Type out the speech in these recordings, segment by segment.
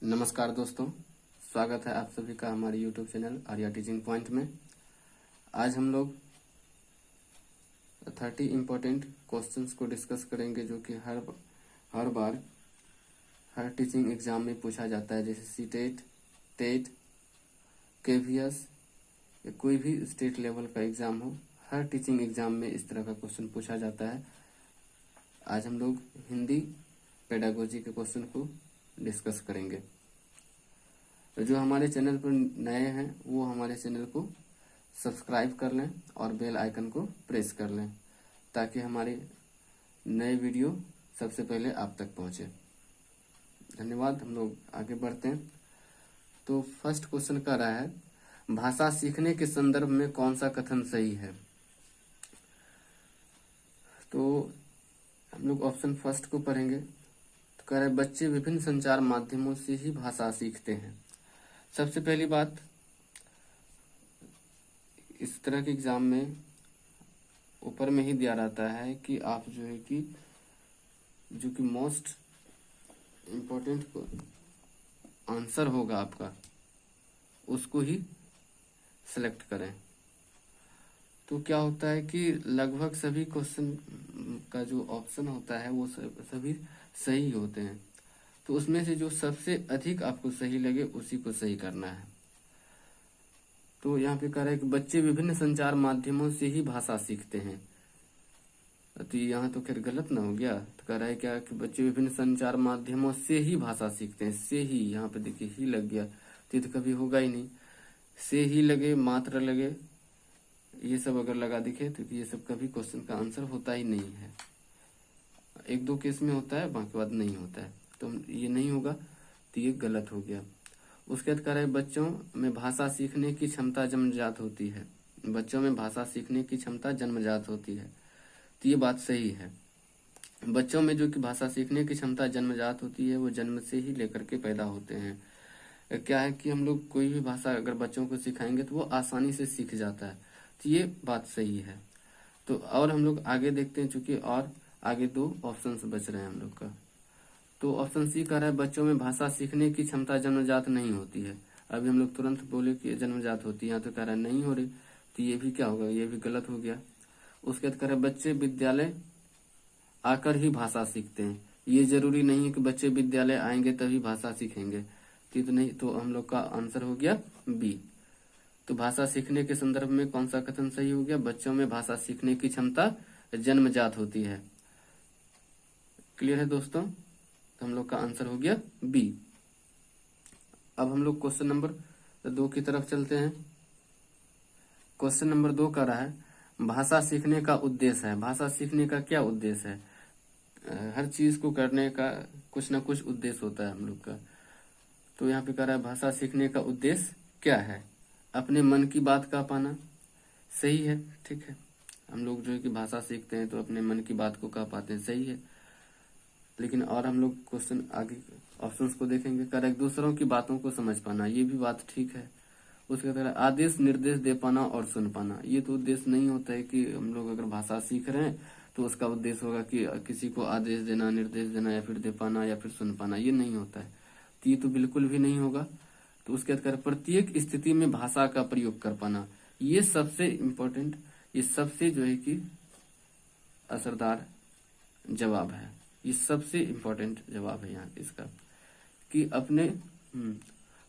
नमस्कार दोस्तों, स्वागत है आप सभी का हमारे YouTube channel Arya teaching point में। आज हम लोग 30 इम्पोर्टेंट क्वेश्चंस को डिस्कस करेंगे जो कि हर बार हर टीचिंग एग्जाम में पूछा जाता है, जैसे सीटेट, टेट, केवीएस या कोई भी स्टेट लेवल का एग्जाम हो, हर टीचिंग एग्जाम में इस तरह का क्वेश्चन पूछा जाता है। आज हम लोग हिंदी पेडागोजी के क्वेश्चन को डिस्कस करेंगे। तो जो हमारे चैनल पर नए हैं वो हमारे चैनल को सब्सक्राइब कर लें और बेल आइकन को प्रेस कर लें ताकि हमारे नए वीडियो सबसे पहले आप तक पहुंचे। धन्यवाद। हम लोग आगे बढ़ते हैं। तो फर्स्ट क्वेश्चन कर रहा है, भाषा सीखने के संदर्भ में कौन सा कथन सही है। तो हम लोग ऑप्शन फर्स्ट को पढ़ेंगे। तो कह रहे हैं, बच्चे विभिन्न संचार माध्यमों से ही भाषा सीखते हैं। सबसे पहली बात, इस तरह के एग्जाम में ऊपर में ही दिया रहता है कि आप जो है कि जो कि मोस्ट इम्पोर्टेंट आंसर होगा आपका उसको ही सिलेक्ट करें। तो क्या होता है कि लगभग सभी क्वेश्चन का जो ऑप्शन होता है वो सभी सही होते हैं। तो उसमें से जो सबसे अधिक आपको सही लगे उसी को सही करना है। तो यहाँ पे कह रहा है कि बच्चे विभिन्न संचार माध्यमों से ही भाषा सीखते हैं। तो यहाँ तो खैर गलत ना हो गया। तो कह रहा है क्या कि बच्चे विभिन्न संचार माध्यमों से ही भाषा सीखते हैं। से ही, यहाँ पे देखिए ही लग गया, तो ये तो कभी होगा ही नहीं। से ही लगे, मात्र लगे, ये सब अगर लगा दिखे तो ये सब कभी क्वेश्चन का आंसर होता ही नहीं है। एक दो केस में होता है, बाकी बात नहीं होता है। तो ये नहीं होगा, तो ये गलत हो गया। उसके बाद कह रहे हैं, बच्चों में भाषा सीखने की क्षमता जन्मजात होती है। बच्चों में भाषा सीखने की क्षमता जन्मजात होती है, तो ये बात सही है। बच्चों में जो कि भाषा सीखने की क्षमता जन्मजात होती है वो जन्म से ही लेकर के पैदा होते हैं। क्या है कि हम लोग कोई भी भाषा अगर बच्चों को सिखाएंगे तो वो आसानी से सीख जाता है, तो ये बात सही है। तो और हम लोग आगे देखते हैं, चूंकि और आगे दो ऑप्शन बच रहे हैं हम लोग का। तो ऑप्शन सी कह रहा है, बच्चों में भाषा सीखने की क्षमता जन्मजात नहीं होती है। अभी हम लोग तुरंत बोले कि जन्मजात होती है, यहाँ तो कह रहा है नहीं हो रही, तो ये भी क्या होगा, ये भी गलत हो गया। उसके बाद कह रहा है, बच्चे विद्यालय आकर ही भाषा सीखते हैं। ये जरूरी नहीं है कि बच्चे विद्यालय आएंगे तभी भाषा सीखेंगे, तो नहीं। तो हम लोग का आंसर हो गया बी। तो भाषा सीखने के संदर्भ में कौन सा कथन सही हो गया, बच्चों में भाषा सीखने की क्षमता जन्मजात होती है। क्लियर है दोस्तों। तो हम लोग का आंसर हो गया बी। अब हम लोग क्वेश्चन नंबर 2 की तरफ चलते हैं। क्वेश्चन नंबर 2 का रहा है, भाषा सीखने का उद्देश्य है। भाषा सीखने का क्या उद्देश्य है। हर चीज को करने का कुछ ना कुछ उद्देश्य होता है हम लोग का। तो यहाँ पे कह रहा है, भाषा सीखने का उद्देश्य क्या है, अपने मन की बात कह पाना। सही है, ठीक है। हम लोग जो है कि भाषा सीखते हैं तो अपने मन की बात को कह पाते हैं, सही है। लेकिन और हम लोग क्वेश्चन आगे ऑप्शंस को देखेंगे। कर एक दूसरों की बातों को समझ पाना, ये भी बात ठीक है। उसके तरह आदेश निर्देश दे पाना और सुन पाना, ये तो उद्देश्य नहीं होता है कि हम लोग अगर भाषा सीख रहे हैं तो उसका उद्देश्य होगा कि किसी को आदेश देना, निर्देश देना या फिर दे पाना या फिर सुन पाना, ये नहीं होता है। तो ये तो बिल्कुल भी नहीं होगा। तो उसके बाद प्रत्येक स्थिति में भाषा का प्रयोग कर पाना, ये सबसे इम्पोर्टेंट, ये सबसे जो है कि असरदार जवाब है। ये सबसे इम्पोर्टेंट जवाब है यहाँ इसका, कि अपने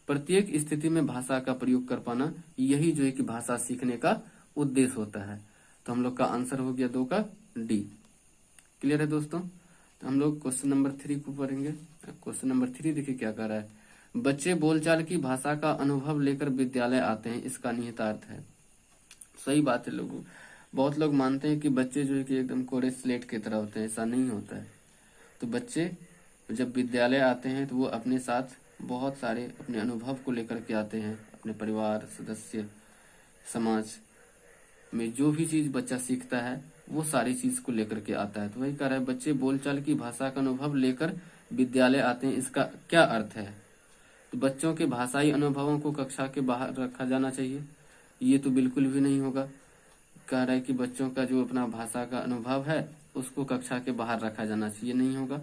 प्रत्येक स्थिति में भाषा का प्रयोग कर पाना, यही जो है कि भाषा सीखने का उद्देश्य होता है। तो हम लोग का आंसर हो गया 2 का डी। क्लियर है दोस्तों। तो हम लोग क्वेश्चन नंबर 3 को पढ़ेंगे। क्वेश्चन नंबर 3 देखिए क्या कह रहा है, बच्चे बोलचाल की भाषा का अनुभव लेकर विद्यालय आते हैं, इसका निहितार्थ है। सही बात है। लोगों बहुत लोग मानते हैं कि बच्चे जो है कि एकदम कोरे स्लेट की तरह होते हैं, ऐसा नहीं होता है। तो बच्चे जब विद्यालय आते हैं तो वो अपने साथ बहुत सारे अपने अनुभव को लेकर के आते हैं। अपने परिवार सदस्य, समाज में जो भी चीज बच्चा सीखता है वो सारी चीज को लेकर के आता है। तो वही कह रहा है, बच्चे बोलचाल की भाषा का अनुभव लेकर विद्यालय आते हैं, इसका क्या अर्थ है। तो बच्चों के भाषाई अनुभवों को कक्षा के बाहर रखा जाना चाहिए, ये तो बिल्कुल भी नहीं होगा। कह रहा है कि बच्चों का जो अपना भाषा का अनुभव है उसको कक्षा के बाहर रखा जाना चाहिए, नहीं होगा।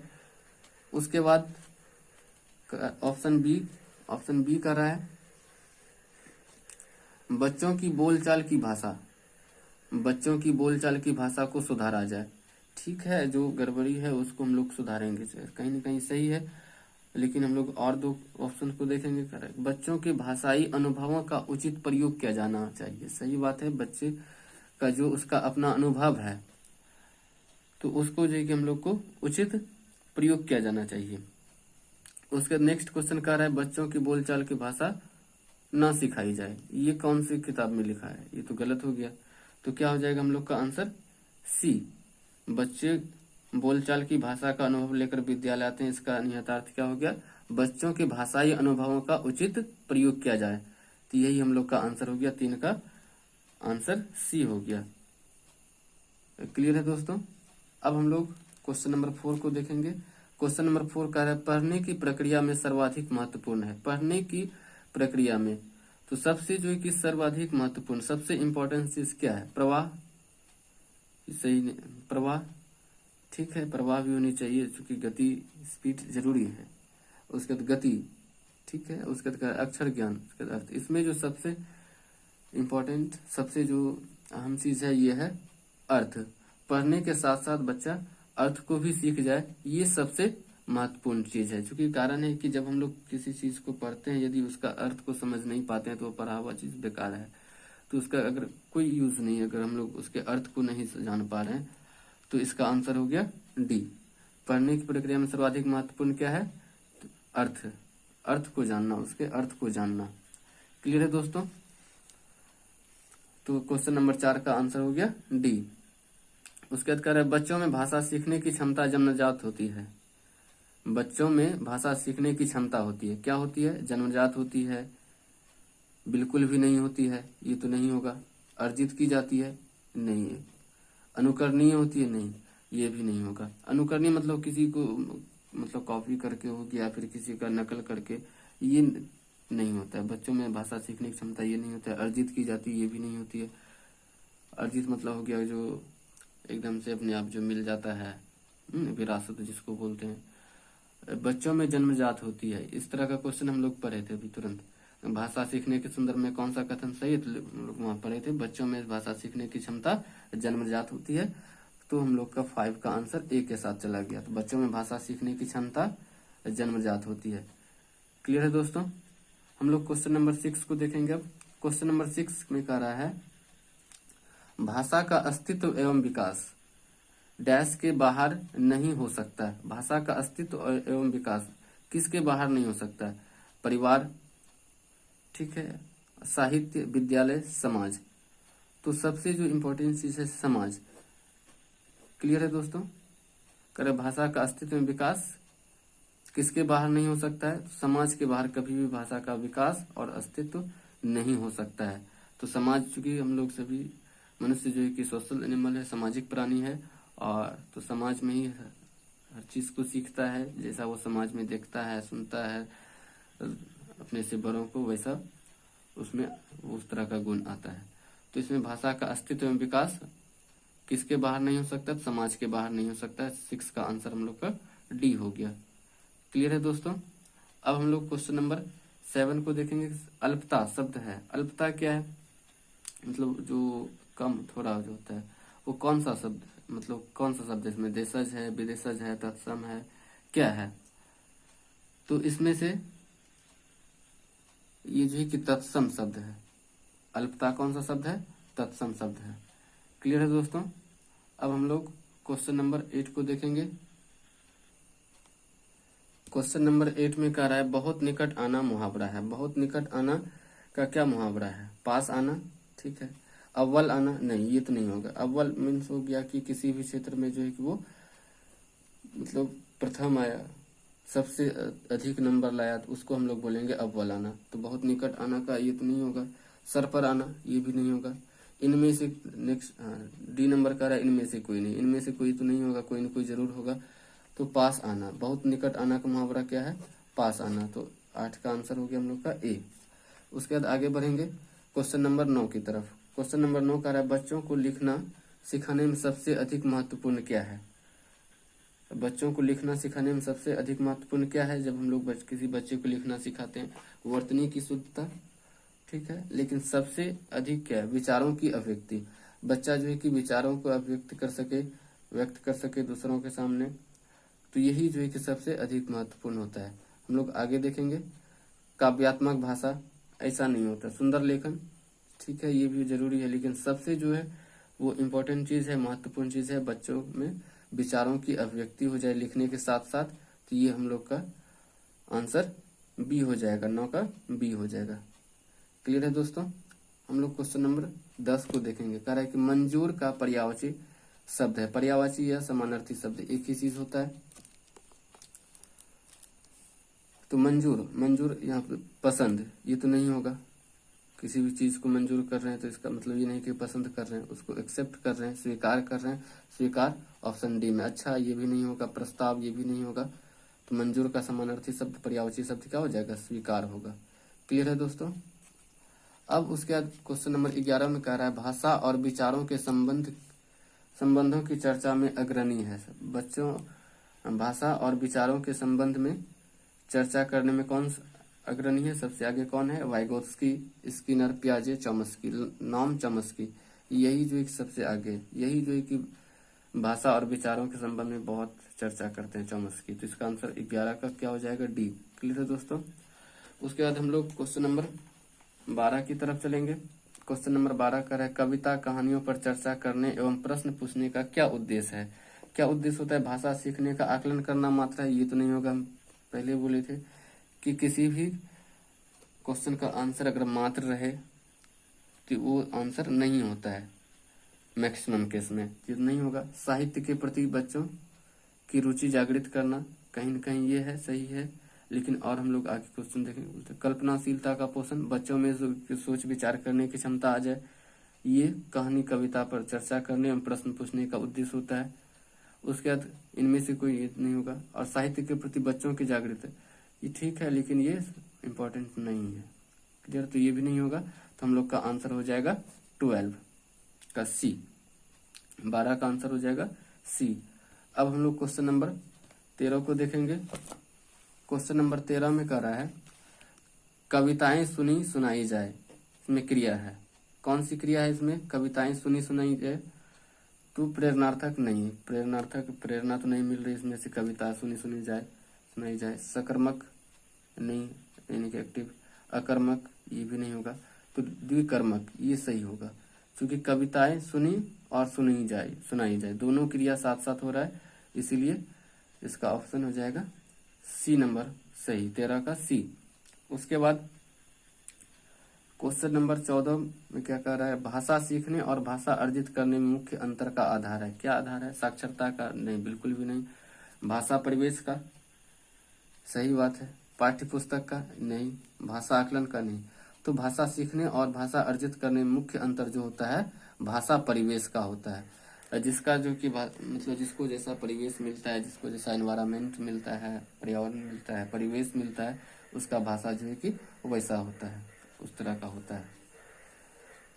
उसके बाद ऑप्शन बी कर रहा है बच्चों की बोलचाल की भाषा को सुधारा जाए। ठीक है, जो गड़बड़ी है उसको हम लोग सुधारेंगे, कहीं ना कहीं सही है, लेकिन हम लोग और दो ऑप्शन को देखेंगे। करेक्ट, बच्चों के भाषाई अनुभवों का उचित प्रयोग किया जाना चाहिए। सही बात है, बच्चे का जो उसका अपना अनुभव है तो उसको जो है कि हम लोग को उचित प्रयोग किया जाना चाहिए। उसके नेक्स्ट क्वेश्चन कह रहा है बच्चों की बोलचाल की भाषा ना सिखाई जाए। ये कौन सी किताब में लिखा है? ये तो गलत हो गया। तो क्या हो जाएगा हम लोग का आंसर? सी, बच्चे बोलचाल की भाषा का अनुभव लेकर विद्यालय आते हैं। इसका निहितार्थ क्या हो गया? बच्चों के भाषाई अनुभवों का उचित प्रयोग किया जाए। तो यही हम लोग का आंसर हो गया, 3 का आंसर सी हो गया। क्लियर है दोस्तों? अब हम लोग क्वेश्चन नंबर 4 को देखेंगे। क्वेश्चन नंबर 4 कह रहा है पढ़ने की प्रक्रिया में सर्वाधिक महत्वपूर्ण है। पढ़ने की प्रक्रिया में तो सबसे जो है कि सर्वाधिक महत्वपूर्ण, सबसे इंपॉर्टेंट चीज क्या है? प्रवाह। सही नहीं, प्रवाह। ठीक है, प्रवाह भी होनी चाहिए क्योंकि गति, स्पीड जरूरी है। उसके बाद गति, ठीक है, उसके बाद अक्षर ज्ञान, उसके बाद अर्थ। इसमें जो सबसे इंपॉर्टेंट, सबसे जो अहम चीज है ये है अर्थ। पढ़ने के साथ साथ बच्चा अर्थ को भी सीख जाए, ये सबसे महत्वपूर्ण चीज है। क्योंकि कारण है कि जब हम लोग किसी चीज को पढ़ते हैं, यदि उसका अर्थ को समझ नहीं पाते हैं तो वो पढ़ा हुआ चीज बेकार है, तो उसका अगर कोई यूज नहीं है। अगर हम लोग उसके अर्थ को नहीं जान पा रहे हैं तो इसका आंसर हो गया डी। पढ़ने की प्रक्रिया में सर्वाधिक महत्वपूर्ण क्या है? तो अर्थ को जानना, उसके अर्थ को जानना। क्लियर है दोस्तों? तो क्वेश्चन नंबर 4 का आंसर हो गया डी। उसके बाद कह रहा है बच्चों में भाषा सीखने की क्षमता जन्मजात होती है। बच्चों में भाषा सीखने की क्षमता होती है, क्या होती है? जन्मजात होती है? बिल्कुल भी नहीं होती है, ये तो नहीं होगा। अर्जित की जाती है? नहीं है। अनुकरणीय होती है? नहीं, ये भी नहीं होगा। अनुकरणीय मतलब किसी को मतलब कॉपी करके हो गया, फिर किसी का नकल करके, ये नहीं होता है। बच्चों में भाषा सीखने की क्षमता ये नहीं होता है। अर्जित की जाती है, ये भी नहीं होती है। अर्जित मतलब हो गया जो एकदम से अपने आप जो मिल जाता है, विरासत जिसको बोलते हैं। बच्चों में जन्मजात होती है, इस तरह का क्वेश्चन हम लोग पढ़े थे अभी तुरंत। भाषा सीखने के संदर्भ में कौन सा कथन सही है? तो हम लोग वहां पढ़े थे, बच्चों में भाषा सीखने की क्षमता जन्मजात होती है। तो हम लोग का 5 का आंसर ए के साथ चला गया। तो बच्चों में भाषा सीखने की क्षमता जन्मजात होती है। क्लियर है दोस्तों? हम लोग क्वेश्चन नंबर 6 को देखेंगे। अब क्वेश्चन नंबर 6 में कह रहा है भाषा का अस्तित्व एवं विकास डैश के बाहर नहीं हो सकता है। भाषा का अस्तित्व एवं विकास किसके बाहर नहीं हो सकता है? परिवार, ठीक है, साहित्य, विद्यालय, समाज। तो सबसे जो इम्पोर्टेंट चीज है समाज। क्लियर है दोस्तों? करे भाषा का अस्तित्व एवं विकास किसके बाहर नहीं हो सकता है? समाज के बाहर कभी भी भाषा का विकास और अस्तित्व नहीं हो सकता है। तो समाज, चूंकि हम लोग सभी मनुष्य जो है कि सोशल एनिमल है, सामाजिक प्राणी है, और तो समाज में ही हर चीज को सीखता है। जैसा वो समाज में देखता है, सुनता है अपने से बड़ों को, वैसा उसमें उस तरह का गुण आता है। तो इसमें भाषा का अस्तित्व एवं विकास किसके बाहर नहीं हो सकता? समाज के बाहर नहीं हो सकता है। 6 का आंसर हम लोग का डी हो गया। क्लियर है दोस्तों? अब हम लोग क्वेश्चन नंबर 7 को देखेंगे। अल्पता शब्द है। अल्पता क्या है? मतलब जो कम थोड़ा जो होता है, वो कौन सा शब्द, मतलब कौन सा शब्द? इसमें देशज है, विदेशज है, तत्सम है, क्या है? तो इसमें से ये जो है कि तत्सम शब्द है। अल्पता कौन सा शब्द है? तत्सम शब्द है। क्लियर है दोस्तों? अब हम लोग क्वेश्चन नंबर 8 को देखेंगे। क्वेश्चन नंबर 8 में कह रहा है बहुत निकट आना मुहावरा है। बहुत निकट आना का क्या मुहावरा है? पास आना, ठीक है। अव्वल आना, नहीं, ये तो नहीं होगा। अव्वल मीन्स हो गया कि किसी भी क्षेत्र में जो है कि वो मतलब प्रथम आया, सबसे अधिक नंबर लाया, तो उसको हम लोग बोलेंगे अव्वल आना। तो बहुत निकट आना का ये तो नहीं होगा। सर पर आना, ये भी नहीं होगा। इनमें से नेक्स्ट डी नंबर का रहा है, इनमें से कोई नहीं। इनमें से कोई तो नहीं होगा, कोई न कोई जरूर होगा। तो पास आना, बहुत निकट आना का मुहावरा क्या है? पास आना। तो 8 का आंसर हो गया हम लोग का ए। उसके बाद आगे बढ़ेंगे क्वेश्चन नंबर 9 की तरफ। क्वेश्चन नंबर 9 कह रहा है बच्चों को लिखना सिखाने में सबसे अधिक महत्वपूर्ण क्या है? बच्चों को लिखना सिखाने में सबसे अधिक महत्वपूर्ण क्या है? जब हम लोग किसी बच्चे को लिखना सिखाते हैं, वर्तनी की शुद्धता, ठीक है, लेकिन सबसे अधिक क्या है? विचारों की अभिव्यक्ति। बच्चा जो है कि विचारों को अभिव्यक्त कर सके, व्यक्त कर सके दूसरों के सामने, तो यही जो है कि सबसे अधिक महत्वपूर्ण होता है। हम लोग आगे देखेंगे। काव्यात्मक भाषा, ऐसा नहीं होता। सुंदर लेखन, ठीक है, ये भी जरूरी है, लेकिन सबसे जो है वो इम्पोर्टेंट चीज है, महत्वपूर्ण चीज है, बच्चों में विचारों की अभिव्यक्ति हो जाए लिखने के साथ साथ। तो ये हम लोग का आंसर बी हो जाएगा, 9 का बी हो जाएगा। क्लियर है दोस्तों? हम लोग क्वेश्चन नंबर 10 को देखेंगे। कह रहा है कि मंजूर का पर्यायवाची शब्द है। पर्यायवाची या समानार्थी शब्द एक ही चीज होता है। तो मंजूर, मंजूर यहाँ पे पसंद, ये तो नहीं होगा। किसी भी चीज को मंजूर कर रहे हैं तो इसका मतलब ये नहीं कि पसंद कर रहे हैं, उसको एक्सेप्ट कर रहे हैं, स्वीकार कर रहे हैं। स्वीकार ऑप्शन डी में। अच्छा, ये भी नहीं होगा। प्रस्ताव, ये भी नहीं होगा। तो मंजूर का समानार्थी शब्द पर्यायवाची शब्द क्या हो जाएगा? स्वीकार होगा। क्लियर है दोस्तों? अब उसके बाद क्वेश्चन नंबर 11 में कह रहा है भाषा और विचारों के संबंधों की चर्चा में अग्रणी है। बच्चों, भाषा और विचारों के संबंध में चर्चा करने में कौन अग्रणी है? सबसे आगे कौन है? वाइगोत्स्की, स्किनर, पियाजे, चॉम्स्की। नॉम चॉम्स्की, यही जो एक सबसे आगे, यही जो है कि भाषा और विचारों के संबंध में बहुत चर्चा करते हैं, चॉम्स्की। तो इसका आंसर 11 का क्या हो जाएगा? डी। क्लियर है दोस्तों? उसके बाद हम लोग क्वेश्चन नंबर 12 की तरफ चलेंगे। क्वेश्चन नंबर 12 कर है कविता कहानियों पर चर्चा करने एवं प्रश्न पूछने का क्या उद्देश्य है? क्या उद्देश्य होता है? भाषा सीखने का आकलन करना मात्र है, ये तो नहीं होगा। हम पहले बोले थे कि किसी भी क्वेश्चन का आंसर अगर मात्र रहे तो वो आंसर नहीं होता है। मैक्सिमम केस में ये नहीं होगा। साहित्य के प्रति बच्चों की रुचि जागृत करना, कहीं न कहीं ये है, सही है। लेकिन और हम लोग आगे क्वेश्चन देखेंगे। कल्पनाशीलता का पोषण, बच्चों में सोच विचार करने की क्षमता आ जाए, ये कहानी कविता पर चर्चा करने एवं प्रश्न पूछने का उद्देश्य होता है। उसके बाद इनमें से कोई ये नहीं होगा। और साहित्य के प्रति बच्चों की जागृत, ये ठीक है, लेकिन ये इम्पोर्टेंट नहीं है। क्लियर? तो ये भी नहीं होगा। तो हम लोग का आंसर हो जाएगा 12 का सी। 12 का आंसर हो जाएगा सी। अब हम लोग क्वेश्चन नंबर 13 को देखेंगे। क्वेश्चन नंबर 13 में कह रहा है कविताएं सुनी सुनाई जाए। इसमें क्रिया है। कौन सी क्रिया है इसमें? कविताएं सुनी सुनाई जाए। तो प्रेरणार्थक नहीं, प्रेरणार्थक, प्रेरणा तो नहीं मिल रही इसमें से। कविता सुनी सुनी जाए, सुनाई जाए। सकर्मक नहीं, यानी कि एक्टिव। अकर्मक, ये भी नहीं होगा। तो द्विकर्मक, ये सही होगा, क्योंकि कविताएं सुनी और सुनाई जाए, दोनों क्रिया साथ साथ हो रहा है, इसीलिए इसका ऑप्शन हो जाएगा सी नंबर सही, 13 का सी। उसके बाद क्वेश्चन नंबर 14 में क्या कह रहा है? भाषा सीखने और भाषा अर्जित करने में मुख्य अंतर का आधार है। क्या आधार है? साक्षरता का? नहीं, बिल्कुल भी नहीं। भाषा परिवेश का? सही बात है। पाठ्य पुस्तक का? नहीं। भाषा आकलन का? नहीं। तो भाषा सीखने और भाषा अर्जित करने में मुख्य अंतर जो होता है भाषा परिवेश का होता है। जिसका जो कि मतलब जिसको जैसा परिवेश मिलता है, जिसको जैसा एनवायरमेंट मिलता है, पर्यावरण मिलता है, परिवेश मिलता है, उसका भाषा जो है कि वैसा होता है, उस तरह का होता है।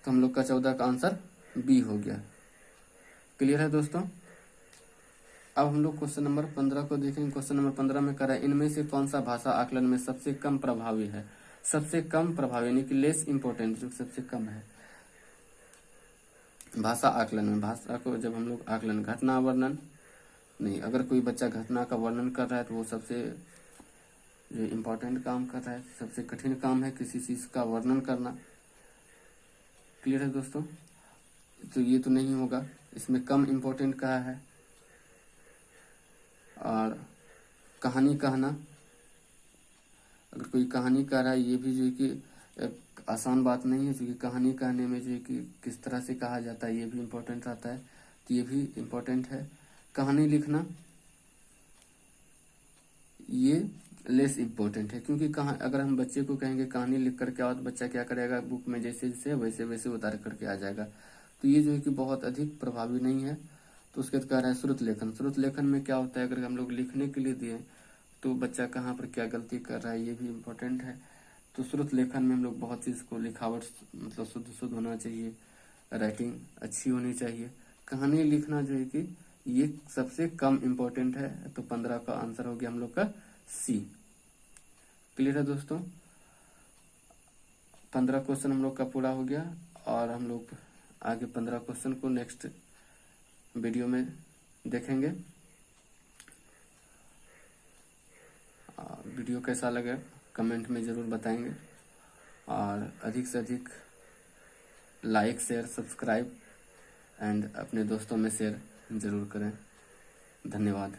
तो हम लोग का 14 का आंसर बी हो गया। क्लियर है दोस्तों? अब हम लोग क्वेश्चन नंबर 15 को देखेंगे। क्वेश्चन नंबर 15 में कह रहा है इनमें से कौन सा भाषा आकलन में सबसे कम प्रभावी है? सबसे कम प्रभावी यानी कि लेस इंपॉर्टेंट, जो सबसे कम है भाषा आकलन में। भाषा को जब हम लोग आकलन, घटना वर्णन नहीं, अगर कोई बच्चा घटना का वर्णन कर रहा है तो वो सबसे जो इम्पोर्टेंट काम कर रहा है, सबसे कठिन काम है किसी चीज का वर्णन करना। क्लियर है दोस्तों? तो ये तो नहीं होगा, इसमें कम इम्पोर्टेंट कहा है। और कहानी कहना, अगर कोई कहानी कह रहा है, ये भी जो है कि आसान बात नहीं है, क्योंकि कहानी कहने में जो है कि किस तरह से कहा जाता है ये भी इम्पोर्टेंट रहता है, तो ये भी इम्पोर्टेंट है। कहानी लिखना ये लेस इम्पोर्टेंट है, क्योंकि अगर हम बच्चे को कहेंगे कहानी लिख करके आओ, तो बच्चा क्या करेगा? बुक में जैसे जैसे वैसे वैसे उतार करके आ जाएगा। तो ये जो है कि बहुत अधिक प्रभावी नहीं है। तो उसके बाद कह रहा है श्रुत लेखन। श्रुत लेखन में क्या होता है? अगर हम लोग लिखने के लिए दिए तो बच्चा कहाँ पर क्या गलती कर रहा है, ये भी इम्पोर्टेंट है। तो श्रुत लेखन में हम लोग बहुत चीज को, लिखावट मतलब शुद्ध होना चाहिए, राइटिंग अच्छी होनी चाहिए। कहानी लिखना जो है कि ये सबसे कम इम्पोर्टेंट है, तो 15 का आंसर हो गया हम लोग का सी। क्लियर है दोस्तों? 15 क्वेश्चन हम लोग का पूरा हो गया, और हम लोग आगे 15 क्वेश्चन को नेक्स्ट वीडियो में देखेंगे। वीडियो कैसा लगे कमेंट में ज़रूर बताएंगे, और अधिक से अधिक लाइक, शेयर, सब्सक्राइब एंड अपने दोस्तों में शेयर ज़रूर करें। धन्यवाद।